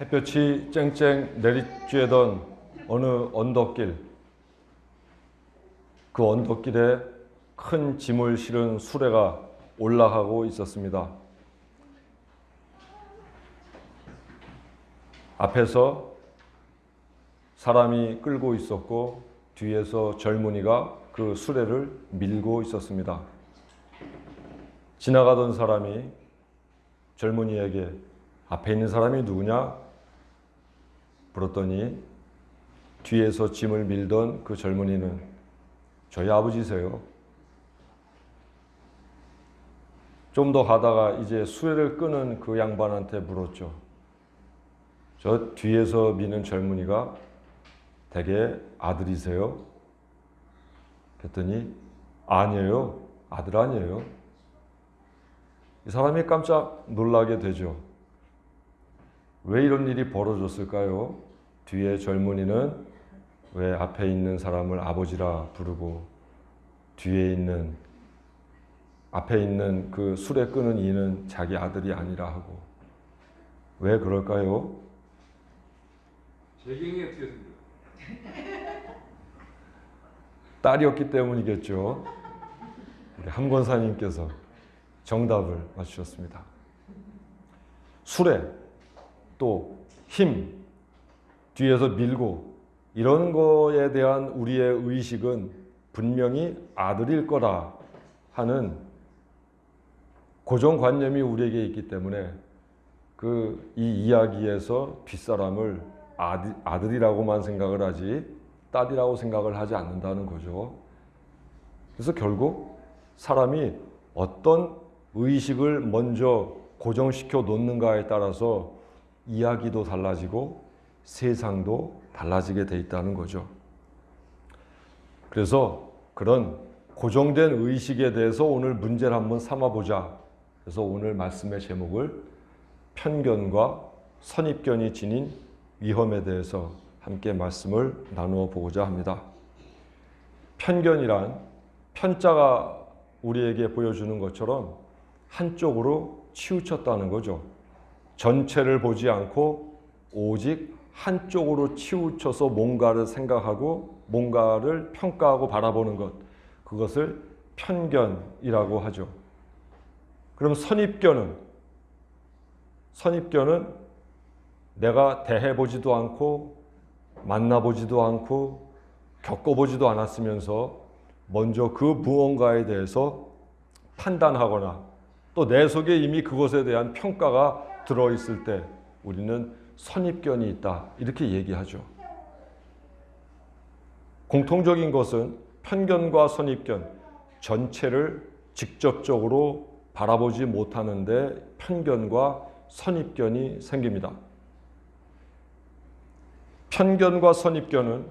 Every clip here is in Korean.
햇볕이 쨍쨍 내리쬐던 어느 언덕길, 그 언덕길에 큰 짐을 실은 수레가 올라가고 있었습니다. 앞에서 사람이 끌고 있었고 뒤에서 젊은이가 그 수레를 밀고 있었습니다. 지나가던 사람이 젊은이에게 앞에 있는 사람이 누구냐? 물었더니 뒤에서 짐을 밀던 그 젊은이는 저희 아버지세요. 좀 더 가다가 이제 수레를 끄는 그 양반한테 물었죠. 저 뒤에서 미는 젊은이가 댁의 아들이세요? 그랬더니 아니에요. 아들 아니에요. 이 사람이 깜짝 놀라게 되죠. 왜 이런 일이 벌어졌을까요? 뒤에 젊은이는 왜 앞에 있는 사람을 아버지라 부르고 뒤에 있는 앞에 있는 그 수레 끄는 이는 자기 아들이 아니라 하고 왜 그럴까요? 재경이 어떻게 됩니까? 딸이었기 때문이겠죠. 함 권사님께서 정답을 맞추셨습니다. 수레, 또 힘, 뒤에서 밀고 이런 거에 대한 우리의 의식은 분명히 아들일 거라 하는 고정관념이 우리에게 있기 때문에 이 이야기에서 뒷사람을 아들이라고만 생각을 하지 딸이라고 생각을 하지 않는다는 거죠. 그래서 결국 사람이 어떤 의식을 먼저 고정시켜 놓는가에 따라서 이야기도 달라지고 세상도 달라지게 돼 있다는 거죠. 그래서 그런 고정된 의식에 대해서 오늘 문제를 한번 삼아보자. 그래서 오늘 말씀의 제목을 편견과 선입견이 지닌 위험에 대해서 함께 말씀을 나누어 보고자 합니다. 편견이란 편자가 우리에게 보여주는 것처럼 한쪽으로 치우쳤다는 거죠. 전체를 보지 않고 오직 한쪽으로 치우쳐서 뭔가를 생각하고 뭔가를 평가하고 바라보는 것, 그것을 편견이라고 하죠. 그럼 선입견은 내가 대해보지도 않고 만나보지도 않고 겪어보지도 않았으면서 먼저 그 무언가에 대해서 판단하거나 또 내 속에 이미 그것에 대한 평가가 들어있을 때 우리는 선입견이 있다 이렇게 얘기하죠. 공통적인 것은 편견과 선입견 전체를 직접적으로 바라보지 못하는데 편견과 선입견이 생깁니다. 편견과 선입견은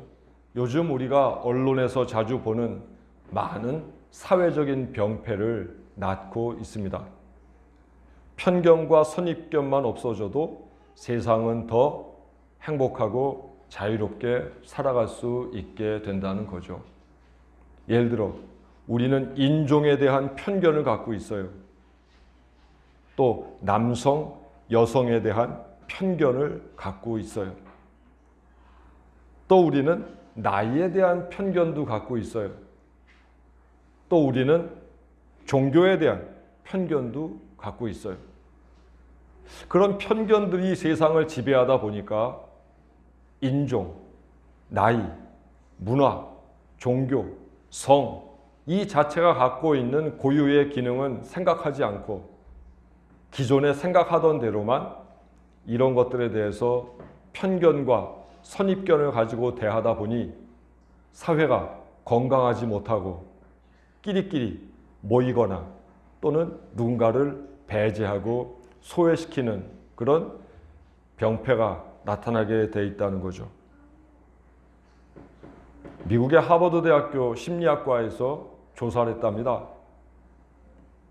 요즘 우리가 언론에서 자주 보는 많은 사회적인 병폐를 낳고 있습니다. 편견과 선입견만 없어져도 세상은 더 행복하고 자유롭게 살아갈 수 있게 된다는 거죠. 예를 들어 우리는 인종에 대한 편견을 갖고 있어요. 또 남성, 여성에 대한 편견을 갖고 있어요. 또 우리는 나이에 대한 편견도 갖고 있어요. 또 우리는 종교에 대한 편견도 갖고 있어요. 그런 편견들이 세상을 지배하다 보니까 인종, 나이, 문화, 종교, 성, 이 자체가 갖고 있는 고유의 기능은 생각하지 않고 기존에 생각하던 대로만 이런 것들에 대해서 편견과 선입견을 가지고 대하다 보니 사회가 건강하지 못하고 끼리끼리 모이거나 또는 누군가를 배제하고 소외시키는 그런 병폐가 나타나게 돼 있다는 거죠. 미국의 하버드 대학교 심리학과에서 조사를 했답니다.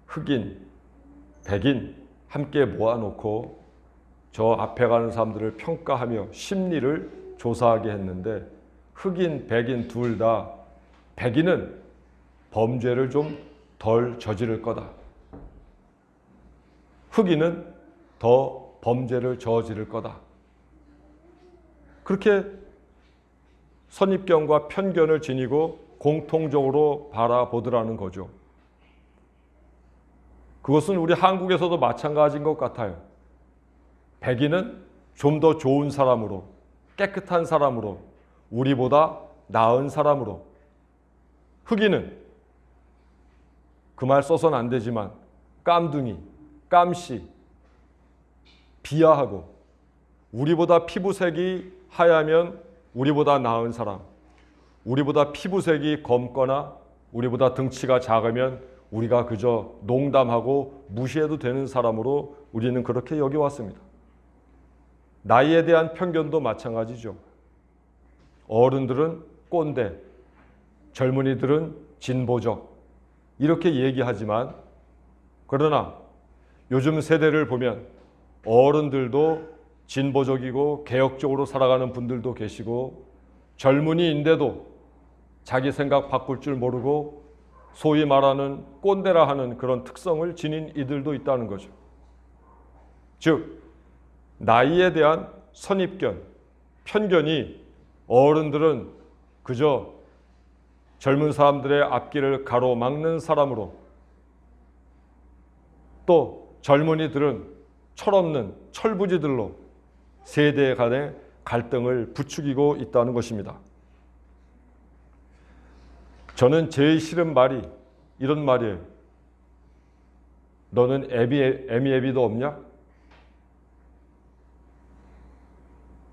흑인, 백인 함께 모아놓고 저 앞에 가는 사람들을 평가하며 심리를 조사하게 했는데 흑인, 백인 둘 다 백인은 범죄를 좀 덜 저지를 거다. 흑인은 더 범죄를 저지를 거다. 그렇게 선입견과 편견을 지니고 공통적으로 바라보더라는 거죠. 그것은 우리 한국에서도 마찬가지인 것 같아요. 백인은 좀 더 좋은 사람으로, 깨끗한 사람으로, 우리보다 나은 사람으로, 흑인은 그 말 써서는 안 되지만 깜둥이, 깜씨, 비하하고, 우리보다 피부색이 하얗면 우리보다 나은 사람, 우리보다 피부색이 검거나 우리보다 등치가 작으면 우리가 그저 농담하고 무시해도 되는 사람으로 우리는 그렇게 여겨왔습니다. 나이에 대한 편견도 마찬가지죠. 어른들은 꼰대, 젊은이들은 진보적 이렇게 얘기하지만, 그러나 요즘 세대를 보면 어른들도 진보적이고 개혁적으로 살아가는 분들도 계시고, 젊은이인데도 자기 생각 바꿀 줄 모르고 소위 말하는 꼰대라 하는 그런 특성을 지닌 이들도 있다는 거죠. 즉, 나이에 대한 선입견, 편견이 어른들은 그저 젊은 사람들의 앞길을 가로막는 사람으로, 또 젊은이들은 철없는 철부지들로 세대 간의 갈등을 부추기고 있다는 것입니다. 저는 제일 싫은 말이 이런 말이에요. 너는 애미애비도 없냐?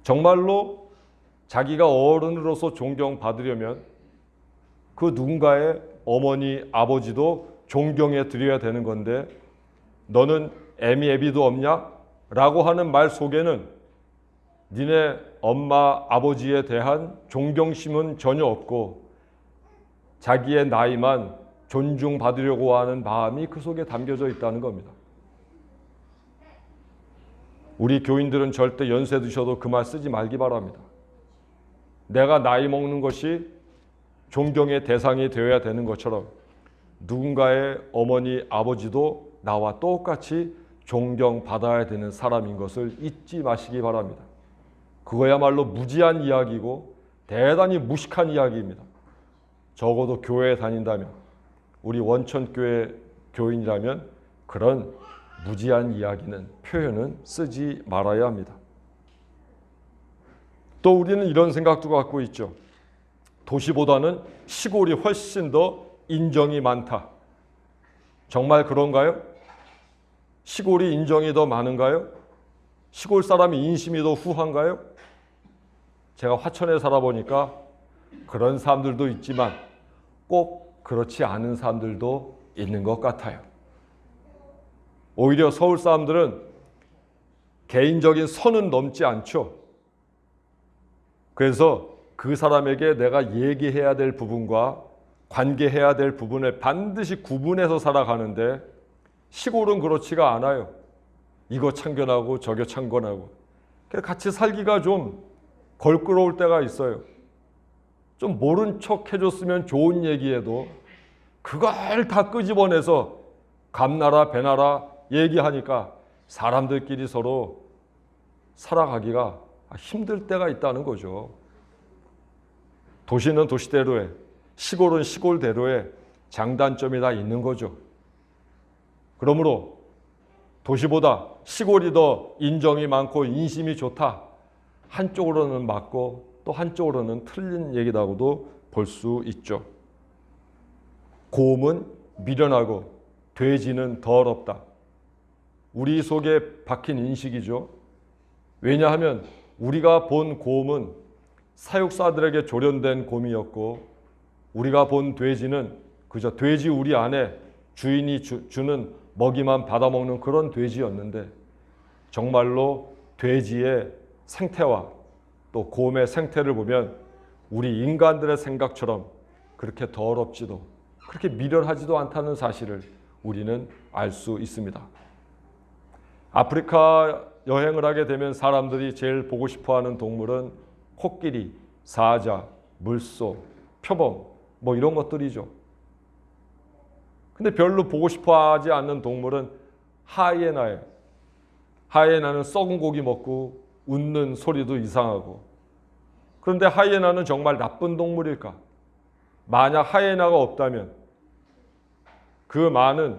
정말로 자기가 어른으로서 존경받으려면 그 누군가의 어머니, 아버지도 존경해 드려야 되는 건데, 너는 애미애비도 없냐? 라고 하는 말 속에는 니네 엄마, 아버지에 대한 존경심은 전혀 없고 자기의 나이만 존중받으려고 하는 마음이 그 속에 담겨져 있다는 겁니다. 우리 교인들은 절대 연세 드셔도 그 말 쓰지 말기 바랍니다. 내가 나이 먹는 것이 존경의 대상이 되어야 되는 것처럼 누군가의 어머니, 아버지도 나와 똑같이 존경받아야 되는 사람인 것을 잊지 마시기 바랍니다. 그거야말로 무지한 이야기고 대단히 무식한 이야기입니다. 적어도 교회에 다닌다면, 우리 원천교회 교인이라면 그런 무지한 이야기는, 표현은 쓰지 말아야 합니다. 또 우리는 이런 생각도 갖고 있죠. 도시보다는 시골이 훨씬 더 인정이 많다. 정말 그런가요? 시골이 인정이 더 많은가요? 시골 사람이 인심이 더 후한가요? 제가 화천에 살아보니까 그런 사람들도 있지만 꼭 그렇지 않은 사람들도 있는 것 같아요. 오히려 서울 사람들은 개인적인 선은 넘지 않죠. 그래서 그 사람에게 내가 얘기해야 될 부분과 관계해야 될 부분을 반드시 구분해서 살아가는데, 시골은 그렇지가 않아요. 이거 참견하고 저거 참견하고. 같이 살기가 좀 걸끄러울 때가 있어요. 좀 모른 척 해줬으면 좋은 얘기해도 그걸 다 끄집어내서 감나라 배나라 얘기하니까 사람들끼리 서로 살아가기가 힘들 때가 있다는 거죠. 도시는 도시대로의, 시골은 시골대로의 장단점이 다 있는 거죠. 그러므로 도시보다 시골이 더 인정이 많고 인심이 좋다, 한쪽으로는 맞고 또 한쪽으로는 틀린 얘기라고도 볼 수 있죠. 곰은 미련하고 돼지는 더럽다. 우리 속에 박힌 인식이죠. 왜냐하면 우리가 본 곰은 사육사들에게 조련된 곰이었고, 우리가 본 돼지는 그저 돼지 우리 안에 주인이 주는 먹이만 받아먹는 그런 돼지였는데, 정말로 돼지의 생태와 또 곰의 생태를 보면 우리 인간들의 생각처럼 그렇게 더럽지도 그렇게 미련하지도 않다는 사실을 우리는 알 수 있습니다. 아프리카 여행을 하게 되면 사람들이 제일 보고 싶어하는 동물은 코끼리, 사자, 물소, 표범 뭐 이런 것들이죠. 근데 별로 보고 싶어하지 않는 동물은 하이에나예요. 하이에나는 썩은 고기 먹고 웃는 소리도 이상하고, 그런데 하이에나는 정말 나쁜 동물일까? 만약 하이에나가 없다면 그 많은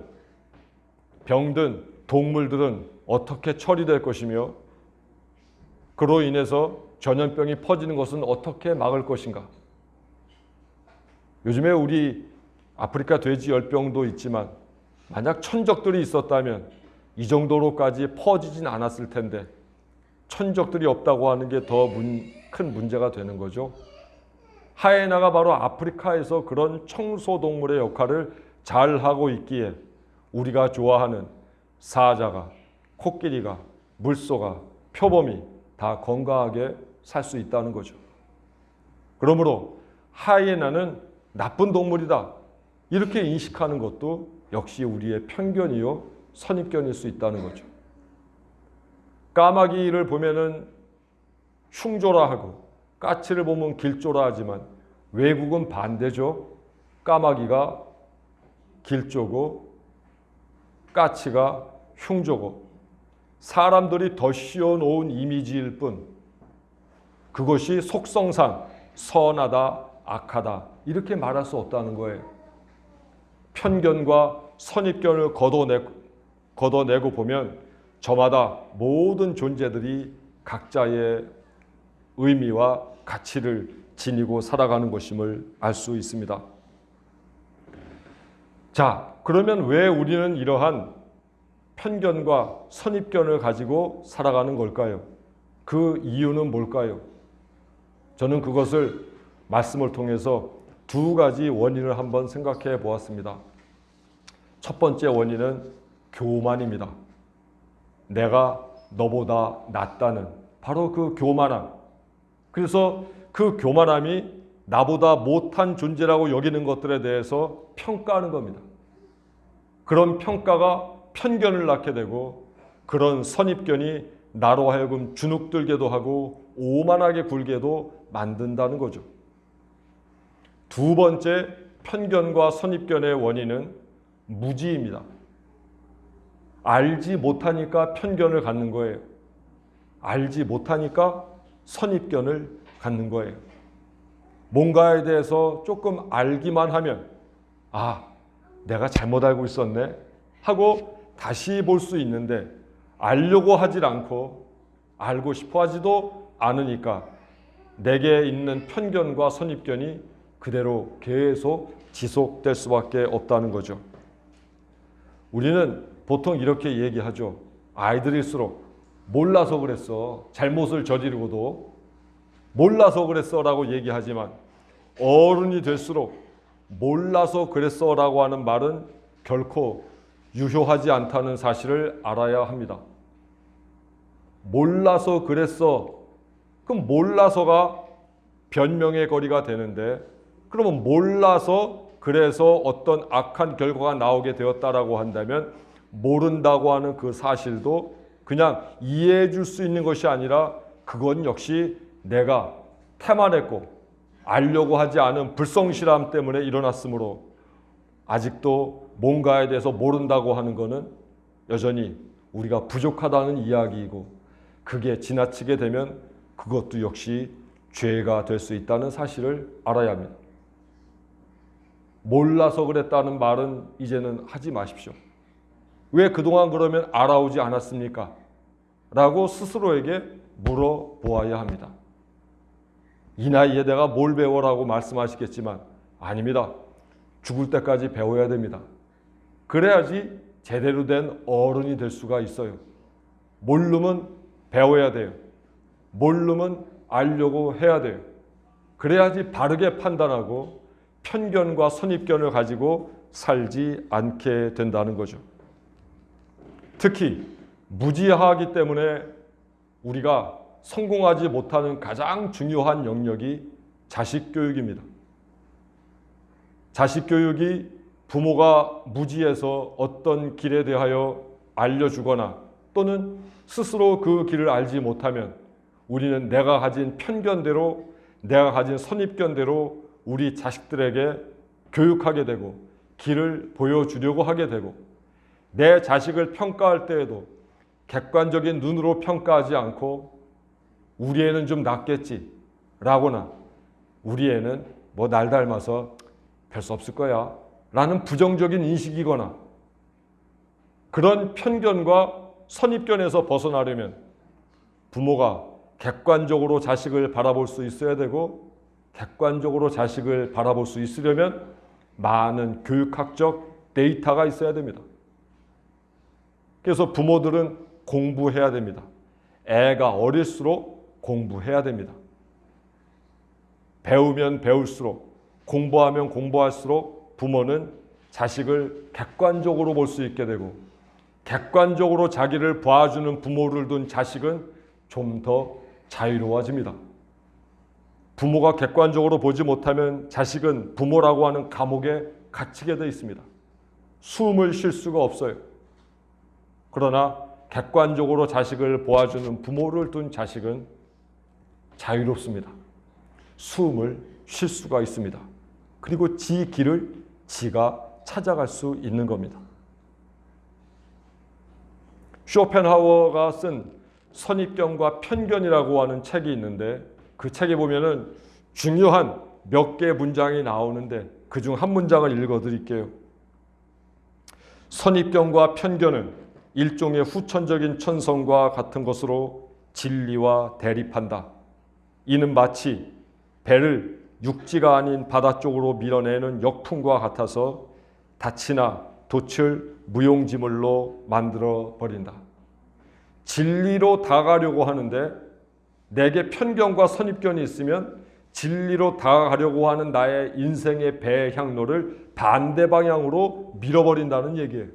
병든 동물들은 어떻게 처리될 것이며 그로 인해서 전염병이 퍼지는 것은 어떻게 막을 것인가? 요즘에 우리 아프리카 돼지 열병도 있지만 만약 천적들이 있었다면 이 정도로까지 퍼지진 않았을 텐데 천적들이 없다고 하는 게 더 큰 문제가 되는 거죠. 하이에나가 바로 아프리카에서 그런 청소동물의 역할을 잘하고 있기에 우리가 좋아하는 사자가, 코끼리가, 물소가, 표범이 다 건강하게 살 수 있다는 거죠. 그러므로 하이에나는 나쁜 동물이다 이렇게 인식하는 것도 역시 우리의 편견이요 선입견일 수 있다는 거죠. 까마귀를 보면은 흉조라 하고 까치를 보면 길조라 하지만 외국은 반대죠. 까마귀가 길조고 까치가 흉조고 사람들이 더 씌워놓은 이미지일 뿐 그것이 속성상 선하다 악하다 이렇게 말할 수 없다는 거예요. 편견과 선입견을 걷어내고 보면 저마다 모든 존재들이 각자의 의미와 가치를 지니고 살아가는 것임을 알 수 있습니다. 자, 그러면 왜 우리는 이러한 편견과 선입견을 가지고 살아가는 걸까요? 그 이유는 뭘까요? 저는 그것을 말씀을 통해서 두 가지 원인을 한번 생각해 보았습니다. 첫 번째 원인은 교만입니다. 내가 너보다 낫다는 바로 그 교만함. 그래서 그 교만함이 나보다 못한 존재라고 여기는 것들에 대해서 평가하는 겁니다. 그런 평가가 편견을 낳게 되고 그런 선입견이 나로 하여금 주눅들게도 하고 오만하게 굴게도 만든다는 거죠. 두 번째 편견과 선입견의 원인은 무지입니다. 알지 못하니까 편견을 갖는 거예요. 알지 못하니까 선입견을 갖는 거예요. 뭔가에 대해서 조금 알기만 하면 내가 잘못 알고 있었네 하고 다시 볼 수 있는데 알려고 하질 않고 알고 싶어 하지도 않으니까 내게 있는 편견과 선입견이 그대로 계속 지속될 수밖에 없다는 거죠. 우리는 보통 이렇게 얘기하죠. 아이들일수록 몰라서 그랬어. 잘못을 저지르고도 몰라서 그랬어 라고 얘기하지만 어른이 될수록 몰라서 그랬어 라고 하는 말은 결코 유효하지 않다는 사실을 알아야 합니다. 몰라서 그랬어. 그럼 몰라서가 변명의 거리가 되는데 그러면 몰라서 그래서 어떤 악한 결과가 나오게 되었다라고 한다면 모른다고 하는 그 사실도 그냥 이해해 줄 수 있는 것이 아니라 그건 역시 내가 태만했고 알려고 하지 않은 불성실함 때문에 일어났으므로 아직도 뭔가에 대해서 모른다고 하는 것은 여전히 우리가 부족하다는 이야기이고 그게 지나치게 되면 그것도 역시 죄가 될 수 있다는 사실을 알아야 합니다. 몰라서 그랬다는 말은 이제는 하지 마십시오. 왜 그동안 그러면 알아오지 않았습니까? 라고 스스로에게 물어보아야 합니다. 이 나이에 내가 뭘 배워라고 말씀하시겠지만 아닙니다. 죽을 때까지 배워야 됩니다. 그래야지 제대로 된 어른이 될 수가 있어요. 모르면 배워야 돼요. 모르면 알려고 해야 돼요. 그래야지 바르게 판단하고 편견과 선입견을 가지고 살지 않게 된다는 거죠. 특히 무지하기 때문에 우리가 성공하지 못하는 가장 중요한 영역이 자식 교육입니다. 자식 교육이 부모가 무지해서 어떤 길에 대하여 알려주거나 또는 스스로 그 길을 알지 못하면 우리는 내가 가진 편견대로 내가 가진 선입견대로 우리 자식들에게 교육하게 되고 길을 보여주려고 하게 되고 내 자식을 평가할 때에도 객관적인 눈으로 평가하지 않고 우리 애는 좀 낫겠지 라거나 우리 애는 뭐 날 닮아서 별 수 없을 거야 라는 부정적인 인식이거나 그런 편견과 선입견에서 벗어나려면 부모가 객관적으로 자식을 바라볼 수 있어야 되고 객관적으로 자식을 바라볼 수 있으려면 많은 교육학적 데이터가 있어야 됩니다. 그래서 부모들은 공부해야 됩니다. 애가 어릴수록 공부해야 됩니다. 배우면 배울수록, 공부하면 공부할수록 부모는 자식을 객관적으로 볼 수 있게 되고 객관적으로 자기를 봐주는 부모를 둔 자식은 좀 더 자유로워집니다. 부모가 객관적으로 보지 못하면 자식은 부모라고 하는 감옥에 갇히게 되어 있습니다. 숨을 쉴 수가 없어요. 그러나 객관적으로 자식을 보아주는 부모를 둔 자식은 자유롭습니다. 숨을 쉴 수가 있습니다. 그리고 지 길을 지가 찾아갈 수 있는 겁니다. 쇼펜하우어가 쓴 선입견과 편견이라고 하는 책이 있는데 그 책에 보면은 중요한 몇 개의 문장이 나오는데 그중 한 문장을 읽어 드릴게요. 선입견과 편견은 일종의 후천적인 천성과 같은 것으로 진리와 대립한다. 이는 마치 배를 육지가 아닌 바다 쪽으로 밀어내는 역풍과 같아서 닻이나 돛을 무용지물로 만들어 버린다. 진리로 다가가려고 하는데 내게 편견과 선입견이 있으면 진리로 다가가려고 하는 나의 인생의 배의 향로를 반대 방향으로 밀어버린다는 얘기예요.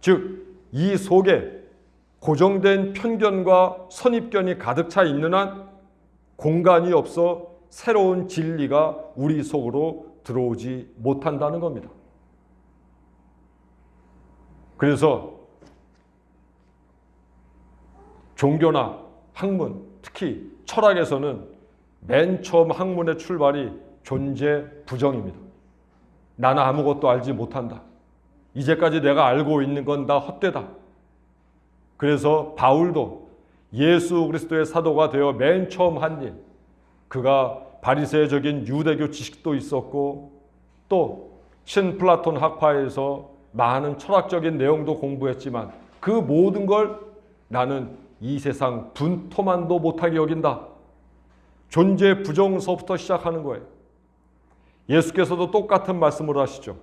즉, 이 속에 고정된 편견과 선입견이 가득 차 있는 한 공간이 없어 새로운 진리가 우리 속으로 들어오지 못한다는 겁니다. 그래서 종교나 학문, 특히 철학에서는 맨 처음 학문의 출발이 존재 부정입니다. 나는 아무것도 알지 못한다. 이제까지 내가 알고 있는 건 다 헛되다. 그래서 바울도 예수 그리스도의 사도가 되어 맨 처음 한 일, 그가 바리새적인 유대교 지식도 있었고 또 신플라톤 학파에서 많은 철학적인 내용도 공부했지만 그 모든 걸 나는 이 세상 분토만도 못하게 여긴다. 존재 부정서부터 시작하는 거예요. 예수께서도 똑같은 말씀을 하시죠.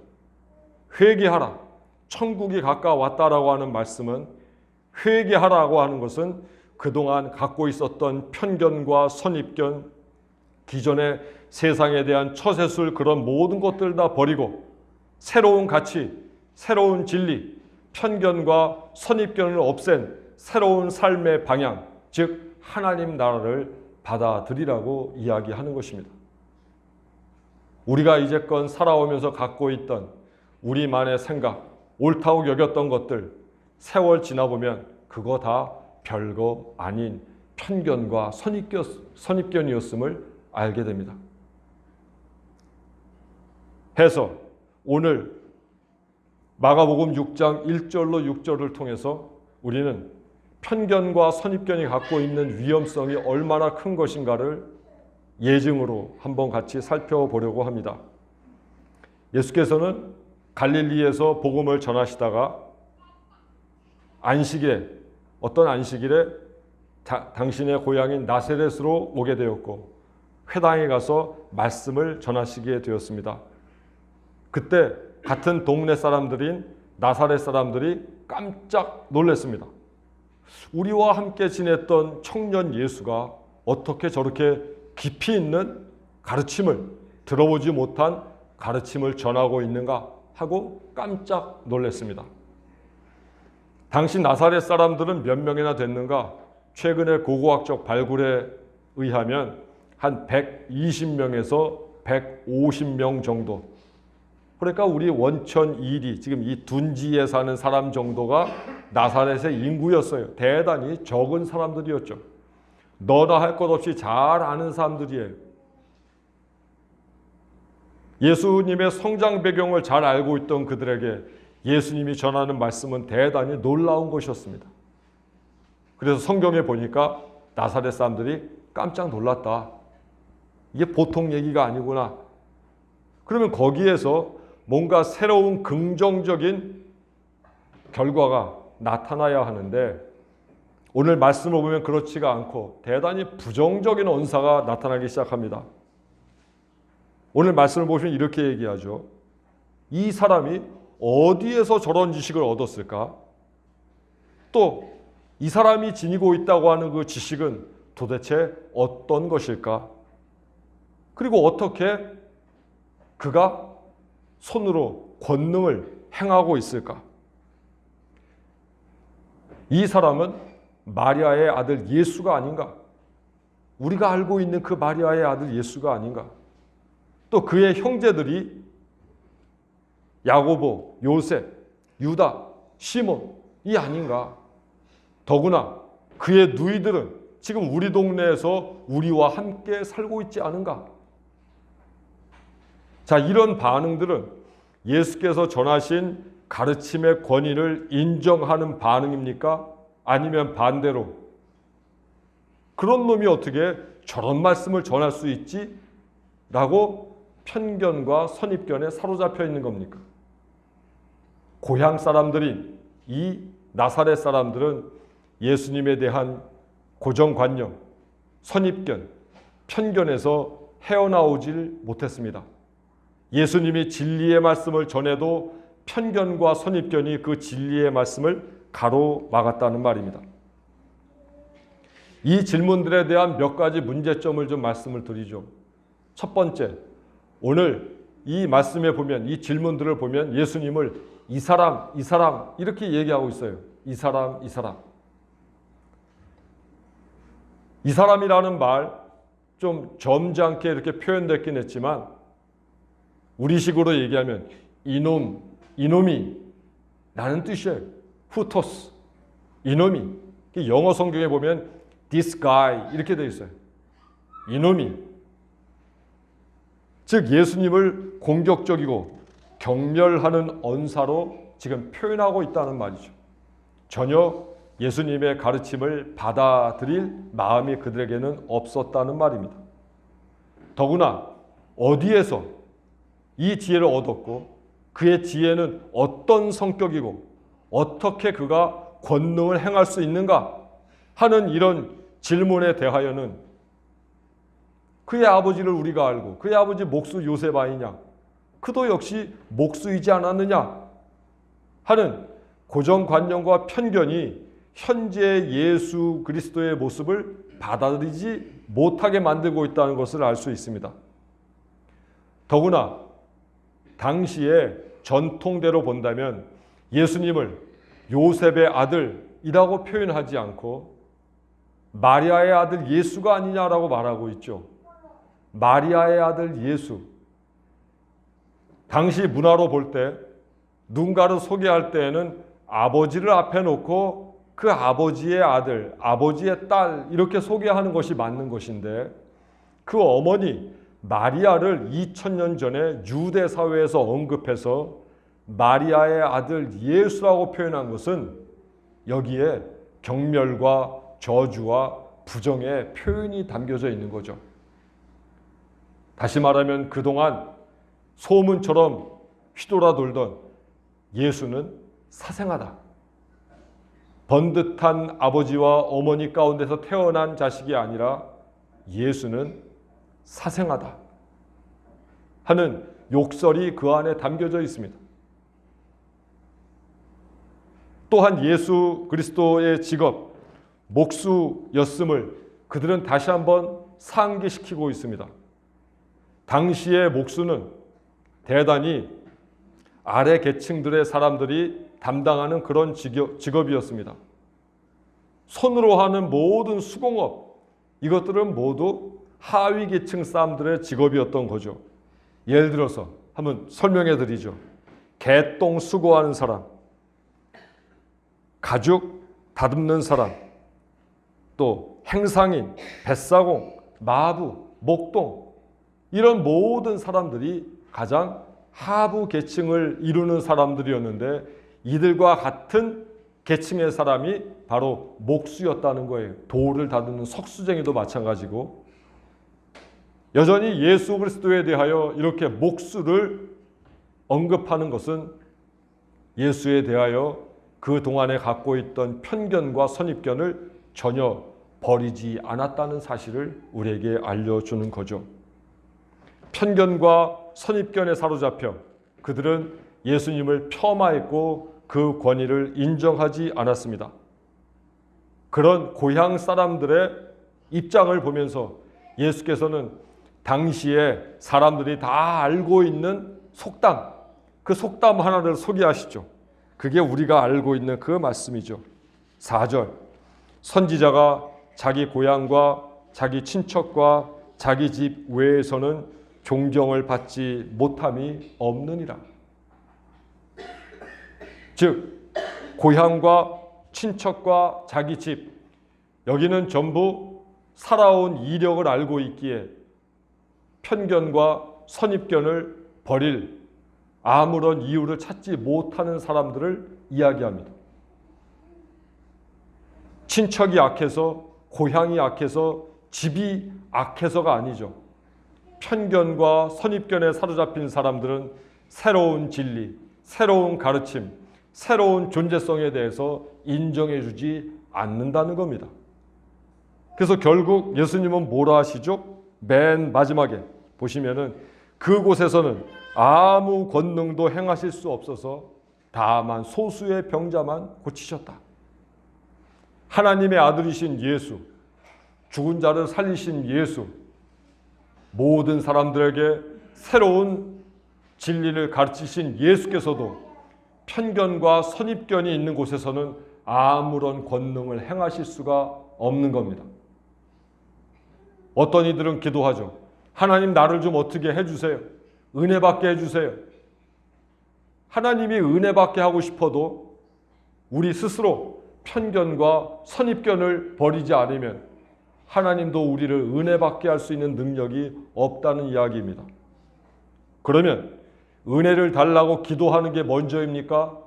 회개하라. 천국이 가까웠다라고 하는 말씀은 회개하라고 하는 것은 그동안 갖고 있었던 편견과 선입견, 기존의 세상에 대한 처세술 그런 모든 것들 다 버리고 새로운 가치, 새로운 진리, 편견과 선입견을 없앤 새로운 삶의 방향, 즉 하나님 나라를 받아들이라고 이야기하는 것입니다. 우리가 이제껏 살아오면서 갖고 있던 우리만의 생각, 옳다고 여겼던 것들 세월 지나보면 그거 다 별거 아닌 편견과 선입견이었음을 알게 됩니다. 해서 오늘 마가복음 6장 1절로 6절을 통해서 우리는 편견과 선입견이 갖고 있는 위험성이 얼마나 큰 것인가를 예증으로 한번 같이 살펴보려고 합니다. 예수께서는 갈릴리에서 복음을 전하시다가 안식일에 어떤 안식일에 당신의 고향인 나사렛으로 오게 되었고 회당에 가서 말씀을 전하시게 되었습니다. 그때 같은 동네 사람들인 나사렛 사람들이 깜짝 놀랐습니다. 우리와 함께 지냈던 청년 예수가 어떻게 저렇게 깊이 있는 가르침을 들어보지 못한 가르침을 전하고 있는가 하고 깜짝 놀랐습니다. 당시 나사렛 사람들은 몇 명이나 됐는가? 최근의 고고학적 발굴에 의하면 한 120명에서 150명 정도. 그러니까 우리 원천 이리 지금 이 둔지에 사는 사람 정도가 나사렛의 인구였어요. 대단히 적은 사람들이었죠. 너나 할 것 없이 잘 아는 사람들이에요. 예수님의 성장 배경을 잘 알고 있던 그들에게 예수님이 전하는 말씀은 대단히 놀라운 것이었습니다. 그래서 성경에 보니까 나사렛 사람들이 깜짝 놀랐다. 이게 보통 얘기가 아니구나. 그러면 거기에서 뭔가 새로운 긍정적인 결과가 나타나야 하는데 오늘 말씀을 보면 그렇지가 않고 대단히 부정적인 언사가 나타나기 시작합니다. 오늘 말씀을 보시면 이렇게 얘기하죠. 이 사람이 어디에서 저런 지식을 얻었을까? 또 이 사람이 지니고 있다고 하는 그 지식은 도대체 어떤 것일까? 그리고 어떻게 그가 손으로 권능을 행하고 있을까? 이 사람은 마리아의 아들 예수가 아닌가? 우리가 알고 있는 그 마리아의 아들 예수가 아닌가? 또 그의 형제들이 야고보, 요셉, 유다, 시몬이 아닌가? 더구나 그의 누이들은 지금 우리 동네에서 우리와 함께 살고 있지 않은가? 자, 이런 반응들은 예수께서 전하신 가르침의 권위를 인정하는 반응입니까? 아니면 반대로 그런 놈이 어떻게 저런 말씀을 전할 수 있지? 라고 편견과 선입견에 사로잡혀 있는 겁니까? 고향 사람들인 이 나사렛 사람들은 예수님에 대한 고정관념, 선입견, 편견에서 헤어나오질 못했습니다. 예수님이 진리의 말씀을 전해도 편견과 선입견이 그 진리의 말씀을 가로막았다는 말입니다. 이 질문들에 대한 몇 가지 문제점을 좀 말씀을 드리죠. 첫 번째, 오늘 이 말씀에 보면 이 질문들을 보면 예수님을 이 사람 이렇게 얘기하고 있어요. 이 사람. 이 사람이라는 말 좀 점잖게 이렇게 표현됐긴 했지만 우리식으로 얘기하면 이놈이 라는 뜻이에요. 후토스, 이놈이. 영어 성경에 보면 this guy 이렇게 되어 있어요. 이놈이. 즉 예수님을 공격적이고 경멸하는 언사로 지금 표현하고 있다는 말이죠. 전혀 예수님의 가르침을 받아들일 마음이 그들에게는 없었다는 말입니다. 더구나 어디에서 이 지혜를 얻었고 그의 지혜는 어떤 성격이고 어떻게 그가 권능을 행할 수 있는가 하는 이런 질문에 대하여는 그의 아버지를 우리가 알고 그의 아버지 목수 요셉 아니냐? 그도 역시 목수이지 않았느냐? 하는 고정관념과 편견이 현재 예수 그리스도의 모습을 받아들이지 못하게 만들고 있다는 것을 알 수 있습니다. 더구나 당시에 전통대로 본다면 예수님을 요셉의 아들이라고 표현하지 않고 마리아의 아들 예수가 아니냐라고 말하고 있죠. 마리아의 아들 예수. 당시 문화로 볼 때 누군가를 소개할 때에는 아버지를 앞에 놓고 그 아버지의 아들, 아버지의 딸 이렇게 소개하는 것이 맞는 것인데 그 어머니 마리아를 2000년 전에 유대 사회에서 언급해서 마리아의 아들 예수라고 표현한 것은 여기에 경멸과 저주와 부정의 표현이 담겨져 있는 거죠. 다시 말하면 그동안 소문처럼 휘돌아 돌던 예수는 사생하다. 번듯한 아버지와 어머니 가운데서 태어난 자식이 아니라 예수는 사생하다 하는 욕설이 그 안에 담겨져 있습니다. 또한 예수 그리스도의 직업, 목수였음을 그들은 다시 한번 상기시키고 있습니다. 당시의 목수는 대단히 아래 계층들의 사람들이 담당하는 그런 직업이었습니다. 손으로 하는 모든 수공업, 이것들은 모두 하위 계층 사람들의 직업이었던 거죠. 예를 들어서 한번 설명해 드리죠. 개똥 수거하는 사람, 가죽 다듬는 사람, 또 행상인, 뱃사공, 마부, 목동 이런 모든 사람들이 가장 하부 계층을 이루는 사람들이었는데 이들과 같은 계층의 사람이 바로 목수였다는 거예요. 돌을 다듬는 석수쟁이도 마찬가지고, 여전히 예수 그리스도에 대하여 이렇게 목수를 언급하는 것은 예수에 대하여 그 동안에 갖고 있던 편견과 선입견을 전혀 버리지 않았다는 사실을 우리에게 알려주는 거죠. 편견과 선입견에 사로잡혀 그들은 예수님을 폄하했고 그 권위를 인정하지 않았습니다. 그런 고향 사람들의 입장을 보면서 예수께서는 당시에 사람들이 다 알고 있는 속담, 그 속담 하나를 소개하시죠. 그게 우리가 알고 있는 그 말씀이죠. 4절, 선지자가 자기 고향과 자기 친척과 자기 집 외에서는 존경을 받지 못함이 없느니라. 즉 고향과 친척과 자기 집, 여기는 전부 살아온 이력을 알고 있기에 편견과 선입견을 버릴 아무런 이유를 찾지 못하는 사람들을 이야기합니다. 친척이 악해서, 고향이 악해서, 집이 악해서가 아니죠. 편견과 선입견에 사로잡힌 사람들은 새로운 진리, 새로운 가르침, 새로운 존재성에 대해서 인정해주지 않는다는 겁니다. 그래서 결국 예수님은 뭐라 하시죠? 맨 마지막에 보시면은 그곳에서는 아무 권능도 행하실 수 없어서 다만 소수의 병자만 고치셨다. 하나님의 아들이신 예수, 죽은 자를 살리신 예수, 모든 사람들에게 새로운 진리를 가르치신 예수께서도 편견과 선입견이 있는 곳에서는 아무런 권능을 행하실 수가 없는 겁니다. 어떤 이들은 기도하죠. 하나님 나를 좀 어떻게 해주세요. 은혜 받게 해주세요. 하나님이 은혜 받게 하고 싶어도 우리 스스로 편견과 선입견을 버리지 않으면 하나님도 우리를 은혜 받게 할 수 있는 능력이 없다는 이야기입니다. 그러면 은혜를 달라고 기도하는 게 먼저입니까?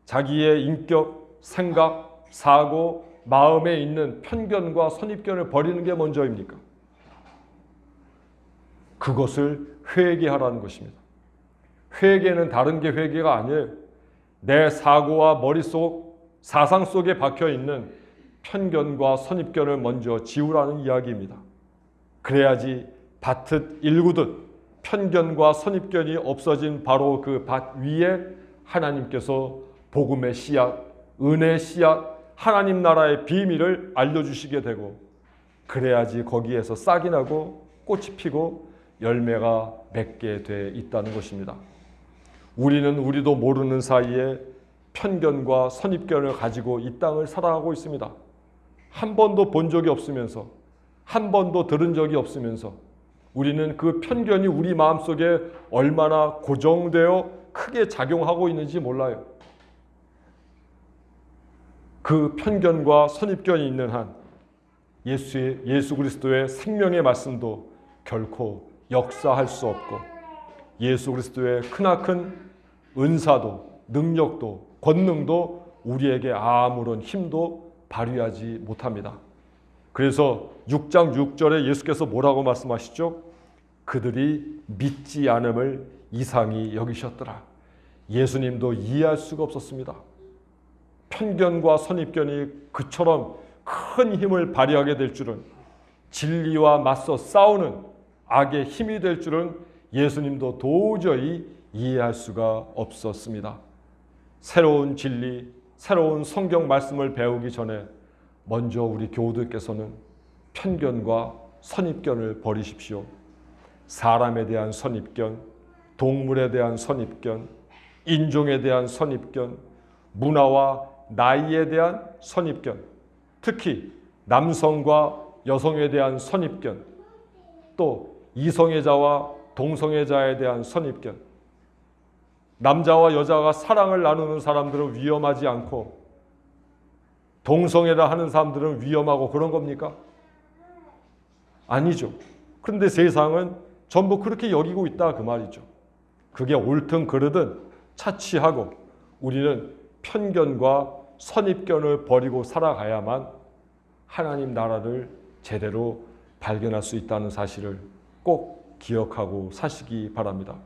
자기의 인격, 생각, 사고, 마음에 있는 편견과 선입견을 버리는 게 먼저입니까? 그것을 회개하라는 것입니다. 회개는 다른 게 회개가 아니에요. 내 사고와 머릿속, 사상 속에 박혀있는 편견과 선입견을 먼저 지우라는 이야기입니다. 그래야지 밭을 일구듯 편견과 선입견이 없어진 바로 그 밭 위에 하나님께서 복음의 씨앗, 은혜의 씨앗, 하나님 나라의 비밀을 알려주시게 되고, 그래야지 거기에서 싹이 나고 꽃이 피고 열매가 맺게 돼 있다는 것입니다. 우리도 모르는 사이에 편견과 선입견을 가지고 이 땅을 살아가고 있습니다. 한 번도 본 적이 없으면서, 한 번도 들은 적이 없으면서 우리는 그 편견이 우리 마음속에 얼마나 고정되어 크게 작용하고 있는지 몰라요. 그 편견과 선입견이 있는 한 예수 그리스도의 생명의 말씀도 결코 역사할 수 없고, 예수 그리스도의 크나큰 은사도 능력도 권능도 우리에게 아무런 힘도 발휘하지 못합니다. 그래서 6장 6절에 예수께서 뭐라고 말씀하시죠? 그들이 믿지 않음을 이상히 여기셨더라. 예수님도 이해할 수가 없었습니다. 편견과 선입견이 그처럼 큰 힘을 발휘하게 될 줄은, 진리와 맞서 싸우는 악의 힘이 될 줄은 예수님도 도저히 이해할 수가 없었습니다. 새로운 진리, 새로운 성경 말씀을 배우기 전에 먼저 우리 교우들께서는 편견과 선입견을 버리십시오. 사람에 대한 선입견, 동물에 대한 선입견, 인종에 대한 선입견, 문화와 나이에 대한 선입견, 특히 남성과 여성에 대한 선입견, 또 이성애자와 동성애자에 대한 선입견, 남자와 여자가 사랑을 나누는 사람들은 위험하지 않고 동성애라 하는 사람들은 위험하고 그런 겁니까? 아니죠. 그런데 세상은 전부 그렇게 여기고 있다 그 말이죠. 그게 옳든 그르든 차치하고 우리는 편견과 선입견을 버리고 살아가야만 하나님 나라를 제대로 발견할 수 있다는 사실을 꼭 기억하고 사시기 바랍니다.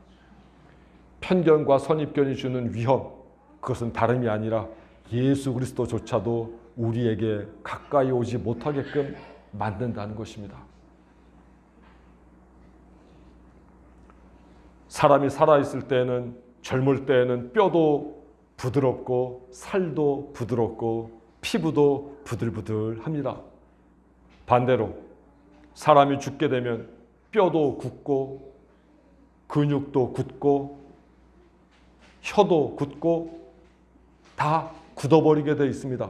편견과 선입견이 주는 위험, 그것은 다름이 아니라 예수 그리스도조차도 우리에게 가까이 오지 못하게끔 만든다는 것입니다. 사람이 살아있을 때는, 젊을 때는 뼈도 부드럽고 살도 부드럽고 피부도 부들부들합니다. 반대로 사람이 죽게 되면 뼈도 굳고 근육도 굳고 혀도 굳고 다 굳어버리게 되어 있습니다.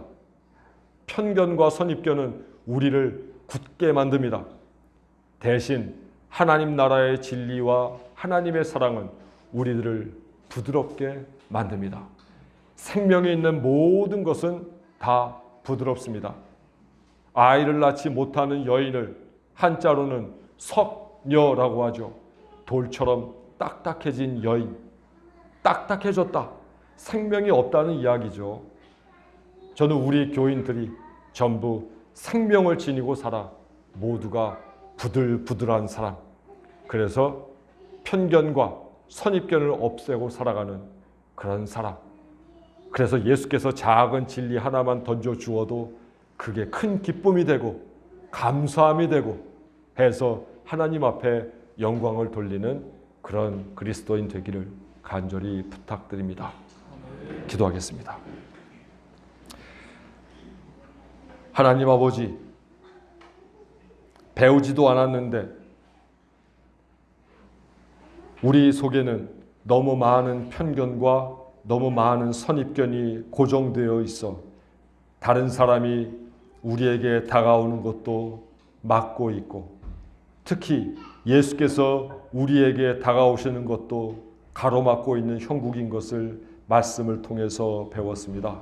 편견과 선입견은 우리를 굳게 만듭니다. 대신 하나님 나라의 진리와 하나님의 사랑은 우리들을 부드럽게 만듭니다. 생명이 있는 모든 것은 다 부드럽습니다. 아이를 낳지 못하는 여인을 한자로는 석녀라고 하죠. 돌처럼 딱딱해진 여인, 딱딱해졌다. 생명이 없다는 이야기죠. 저는 우리 교인들이 전부 생명을 지니고 살아 모두가 부들부들한 사람, 그래서 편견과 선입견을 없애고 살아가는 그런 사람, 그래서 예수께서 작은 진리 하나만 던져주어도 그게 큰 기쁨이 되고 감사함이 되고 해서 하나님 앞에 영광을 돌리는 그런 그리스도인 되기를 간절히 부탁드립니다. 기도하겠습니다. 하나님 아버지, 배우지도 않았는데 우리 속에는 너무 많은 편견과 너무 많은 선입견이 고정되어 있어 다른 사람이 우리에게 다가오는 것도 막고 있고, 특히 예수께서 우리에게 다가오시는 것도 가로막고 있는 형국인 것을 말씀을 통해서 배웠습니다.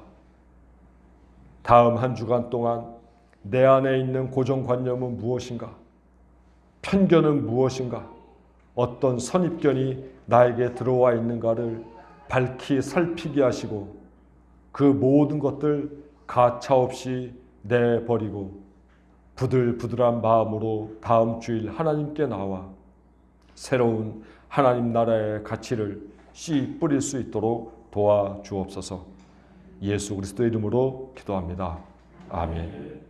다음 한 주간 동안 내 안에 있는 고정관념은 무엇인가? 편견은 무엇인가? 어떤 선입견이 나에게 들어와 있는가를 밝히 살피게 하시고 그 모든 것들 가차없이 내버리고 부들부들한 마음으로 다음 주일 하나님께 나와 새로운 하나님 나라의 가치를 씨 뿌릴 수 있도록 도와주옵소서. 예수 그리스도의 이름으로 기도합니다. 아멘.